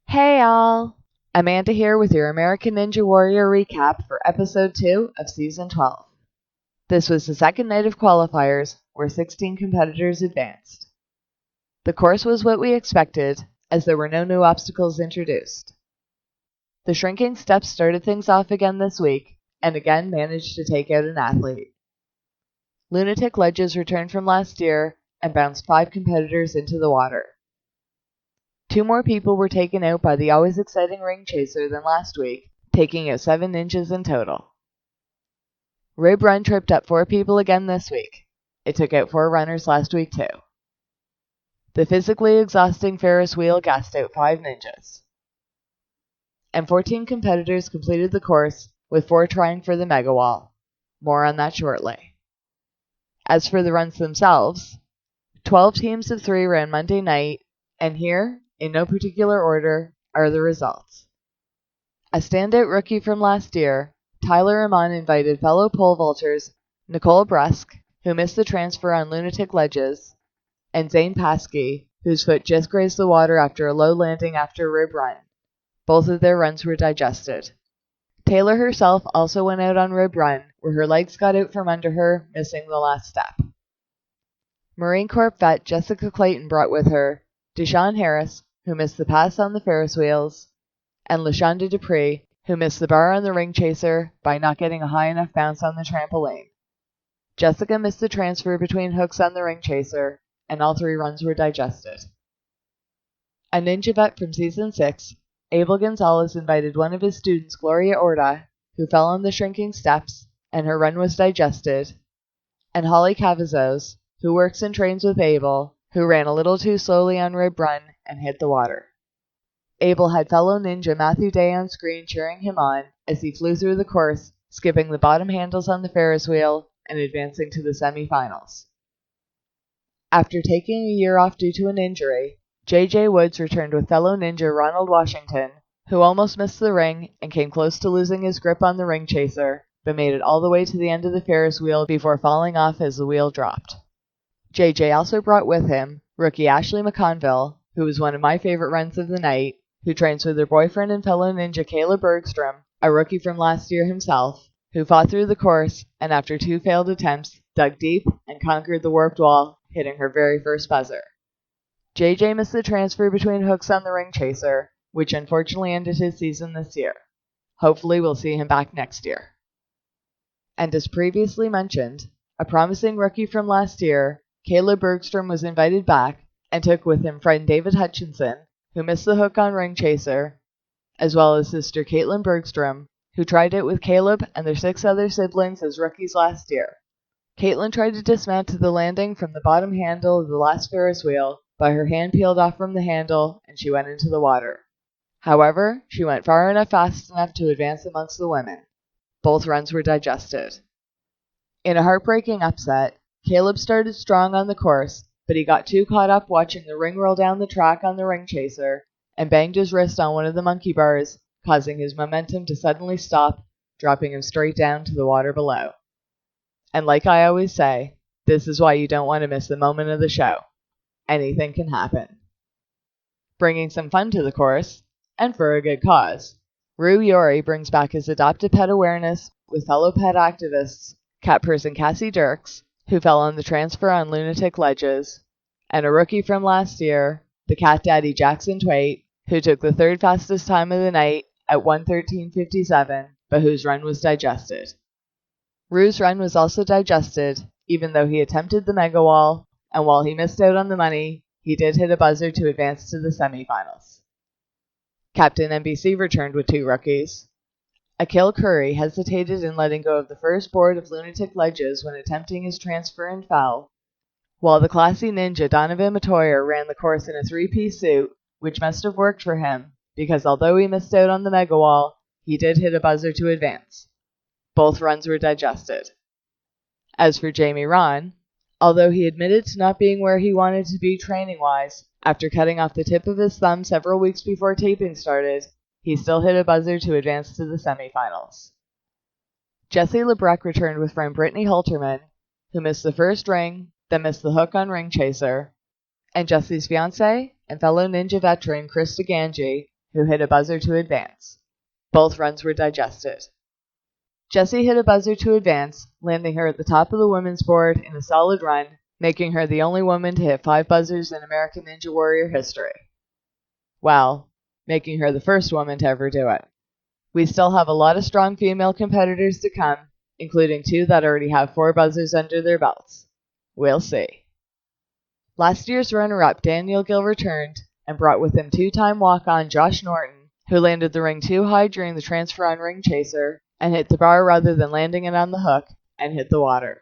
Hey all! Amanda here with your American Ninja Warrior recap for episode 2 of season 12. This was the second night of qualifiers where 16 competitors advanced. The course was what we expected, as there were no new obstacles introduced. The shrinking steps started things off again this week, and again managed to take out an athlete. Lunatic ledges returned from last year and bounced 5 competitors into the water. 2 more people were taken out by the always exciting ring chaser than last week, taking out 7 ninjas in total. Rib Run tripped up 4 people again this week. It took out 4 runners last week too. The physically exhausting Ferris wheel gassed out 5 ninjas. And 14 competitors completed the course, with 4 trying for the mega wall. More on that shortly. As for the runs themselves, 12 teams of 3 ran Monday night, and here, in no particular order, are the results. A standout rookie from last year, Tyler Iman invited fellow pole vaulters Nicole Brusque, who missed the transfer on lunatic ledges, and Zane Paskey, whose foot just grazed the water after a low landing after Rib Run. Both of their runs were digested. Taylor herself also went out on Rib Run, where her legs got out from under her, missing the last step. Marine Corps vet Jessica Clayton brought with her Deshaun Harris, who missed the pass on the Ferris wheels, and LaShonda Dupree, who missed the bar on the ring chaser by not getting a high enough bounce on the trampoline. Jessica missed the transfer between hooks on the ring chaser, and all 3 runs were digested. A ninja vet from season 6, Abel Gonzalez invited one of his students, Gloria Orta, who fell on the shrinking steps, and her run was digested, and Holly Cavazos, who works and trains with Abel, who ran a little too slowly on Rib Run and hit the water. Abel had fellow ninja Matthew Day on screen cheering him on as he flew through the course, skipping the bottom handles on the Ferris wheel and advancing to the semifinals. After taking a year off due to an injury, J.J. Woods returned with fellow ninja Ronald Washington, who almost missed the ring and came close to losing his grip on the ring chaser, but made it all the way to the end of the Ferris wheel before falling off as the wheel dropped. J.J. also brought with him rookie Ashley McConville, who was one of my favorite runs of the night, who trains with her boyfriend and fellow ninja Caleb Bergstrom, a rookie from last year himself, who fought through the course and after 2 failed attempts, dug deep and conquered the warped wall, hitting her very first buzzer. JJ missed the transfer between hooks on the ring chaser, which unfortunately ended his season this year. Hopefully we'll see him back next year. And as previously mentioned, a promising rookie from last year, Caleb Bergstrom, was invited back and took with him friend David Hutchinson, who missed the hook on ring chaser, as well as sister Caitlin Bergstrom, who tried it with Caleb and their 6 other siblings as rookies last year. Caitlin tried to dismount to the landing from the bottom handle of the last Ferris wheel, but her hand peeled off from the handle and she went into the water. However, she went far enough fast enough to advance amongst the women. Both runs were digested. In a heartbreaking upset, Caleb started strong on the course, but he got too caught up watching the ring roll down the track on the ring chaser and banged his wrist on one of the monkey bars, causing his momentum to suddenly stop, dropping him straight down to the water below. And like I always say, this is why you don't want to miss the moment of the show. Anything can happen. Bringing some fun to the course, and for a good cause, Rue Yori brings back his adopted pet awareness with fellow pet activists, cat person Cassie Dirks, who fell on the transfer on lunatic ledges, and a rookie from last year, the cat daddy Jackson Twait, who took the 3rd fastest time of the night at 1:13:57, but whose run was digested. Rue's run was also digested, even though he attempted the mega wall, and while he missed out on the money, he did hit a buzzer to advance to the semifinals. Captain NBC returned with 2 rookies. Akil Curry hesitated in letting go of the first board of lunatic ledges when attempting his transfer and fell, while the classy ninja Donovan Matoyer ran the course in a 3-piece suit, which must have worked for him, because although he missed out on the mega wall, he did hit a buzzer to advance. Both runs were digested. As for Jamie Ron, although he admitted to not being where he wanted to be training-wise, after cutting off the tip of his thumb several weeks before taping started, he still hit a buzzer to advance to the semifinals. Jesse LeBrecq returned with friend Brittany Holterman, who missed the first ring, then missed the hook on Ring Chaser, and Jesse's fiancé and fellow ninja veteran Krista Ganji, who hit a buzzer to advance. Both runs were digested. Jessie hit a buzzer to advance, landing her at the top of the women's board in a solid run, making her the only woman to hit 5 buzzers in American Ninja Warrior history. Well, making her the first woman to ever do it. We still have a lot of strong female competitors to come, including 2 that already have 4 buzzers under their belts. We'll see. Last year's runner-up Daniel Gill returned and brought with him 2-time walk-on Josh Norton, who landed the ring too high during the transfer on Ring Chaser and hit the bar rather than landing it on the hook and hit the water.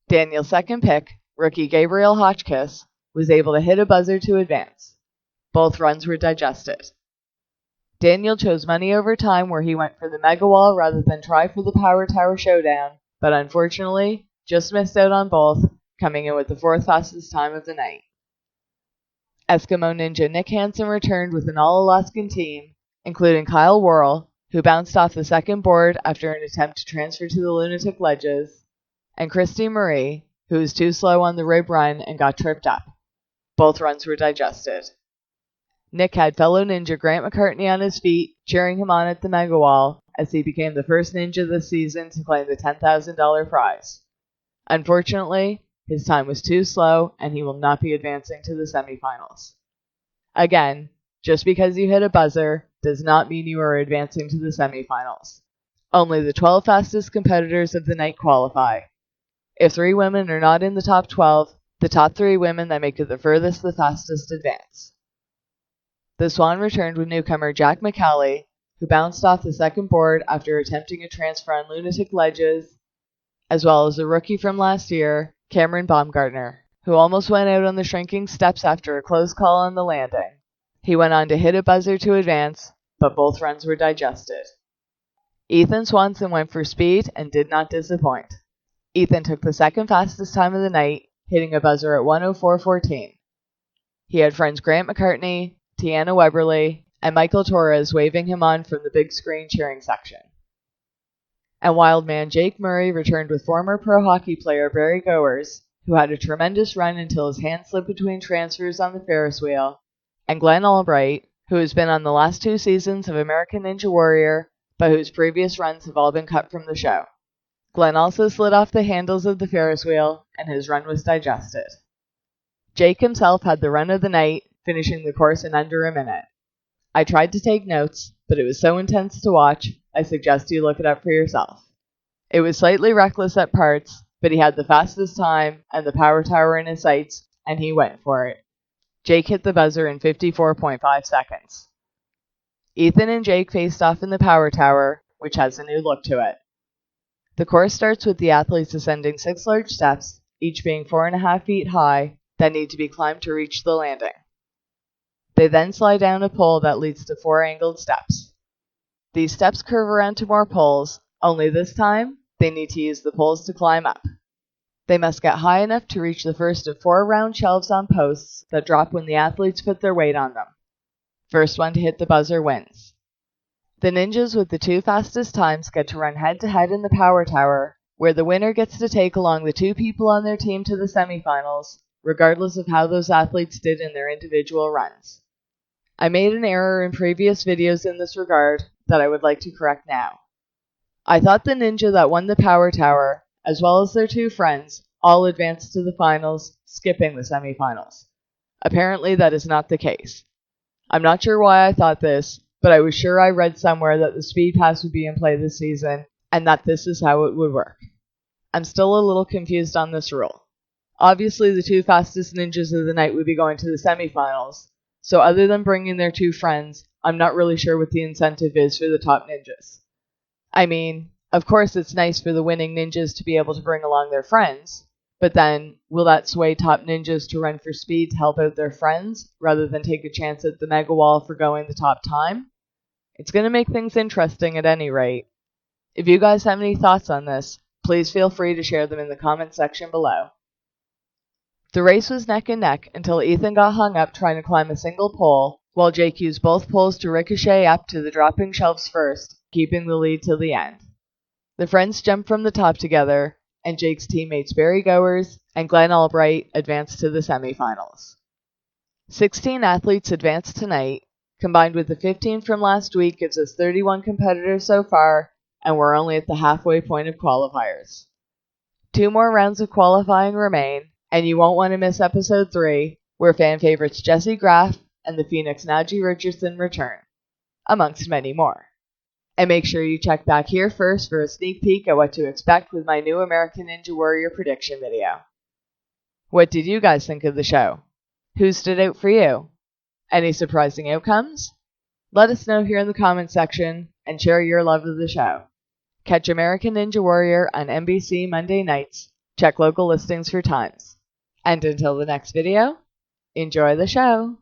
Daniel's second pick, rookie Gabriel Hotchkiss, was able to hit a buzzer to advance. Both runs were digested. Daniel chose money over time where he went for the mega wall rather than try for the power tower showdown, but unfortunately just missed out on both, coming in with the 4th fastest time of the night. Eskimo Ninja Nick Hansen returned with an all-Alaskan team, including Kyle Worrell, who bounced off the second board after an attempt to transfer to the lunatic ledges, and Christy Marie, who was too slow on the rib run and got tripped up. Both runs were digested. Nick had fellow ninja Grant McCartney on his feet, cheering him on at the mega wall as he became the first ninja this season to claim the $10,000 prize. Unfortunately, his time was too slow and he will not be advancing to the semifinals. Again, just because you hit a buzzer does not mean you are advancing to the semifinals. Only the 12 fastest competitors of the night qualify. If 3 women are not in the top 12, the top 3 women that make it the furthest the fastest advance. The Swan returned with newcomer Jack McCallie, who bounced off the second board after attempting a transfer on lunatic ledges, as well as a rookie from last year, Cameron Baumgartner, who almost went out on the shrinking steps after a close call on the landing. He went on to hit a buzzer to advance, but both runs were digested. Ethan Swanson went for speed and did not disappoint. Ethan took the second fastest time of the night, hitting a buzzer at 1:04.14. He had friends Grant McCartney, Tiana Weberly, and Michael Torres waving him on from the big screen cheering section. And Wildman Jake Murray returned with former pro hockey player Barry Goers, who had a tremendous run until his hand slipped between transfers on the Ferris wheel, and Glenn Albright, who has been on the last 2 seasons of American Ninja Warrior, but whose previous runs have all been cut from the show. Glenn also slid off the handles of the Ferris wheel, and his run was digested. Jake himself had the run of the night, finishing the course in under a minute. I tried to take notes, but it was so intense to watch, I suggest you look it up for yourself. It was slightly reckless at parts, but he had the fastest time and the power tower in his sights, and he went for it. Jake hit the buzzer in 54.5 seconds. Ethan and Jake faced off in the power tower, which has a new look to it. The course starts with the athletes ascending 6 large steps, each being 4.5 feet high, that need to be climbed to reach the landing. They then slide down a pole that leads to 4 angled steps. These steps curve around to more poles, only this time, they need to use the poles to climb up. They must get high enough to reach the first of 4 round shelves on posts that drop when the athletes put their weight on them. First one to hit the buzzer wins. The ninjas with the 2 fastest times get to run head-to-head in the power tower, where the winner gets to take along the 2 people on their team to the semifinals, regardless of how those athletes did in their individual runs. I made an error in previous videos in this regard that I would like to correct now. I thought the ninja that won the power tower, as well as their 2 friends, all advanced to the finals, skipping the semifinals. Apparently that is not the case. I'm not sure why I thought this, but I was sure I read somewhere that the speed pass would be in play this season, and that this is how it would work. I'm still a little confused on this rule. Obviously the 2 fastest ninjas of the night would be going to the semifinals, so other than bringing their 2 friends, I'm not really sure what the incentive is for the top ninjas. I mean, of course it's nice for the winning ninjas to be able to bring along their friends, but then, will that sway top ninjas to run for speed to help out their friends, rather than take a chance at the mega wall for going the top time? It's going to make things interesting at any rate. If you guys have any thoughts on this, please feel free to share them in the comment section below. The race was neck and neck until Ethan got hung up trying to climb a single pole, while Jake used both poles to ricochet up to the dropping shelves first, keeping the lead till the end. The friends jumped from the top together, and Jake's teammates Barry Goers and Glenn Albright advanced to the semifinals. 16 athletes advanced tonight, combined with the 15 from last week gives us 31 competitors so far, and we're only at the halfway point of qualifiers. 2 more rounds of qualifying remain, and you won't want to miss episode 3, where fan favorites Jesse Graff and the Phoenix Najee Richardson return, amongst many more. And make sure you check back here first for a sneak peek at what to expect with my new American Ninja Warrior prediction video. What did you guys think of the show? Who stood out for you? Any surprising outcomes? Let us know here in the comments section and share your love of the show. Catch American Ninja Warrior on NBC Monday nights. Check local listings for times. And until the next video, enjoy the show!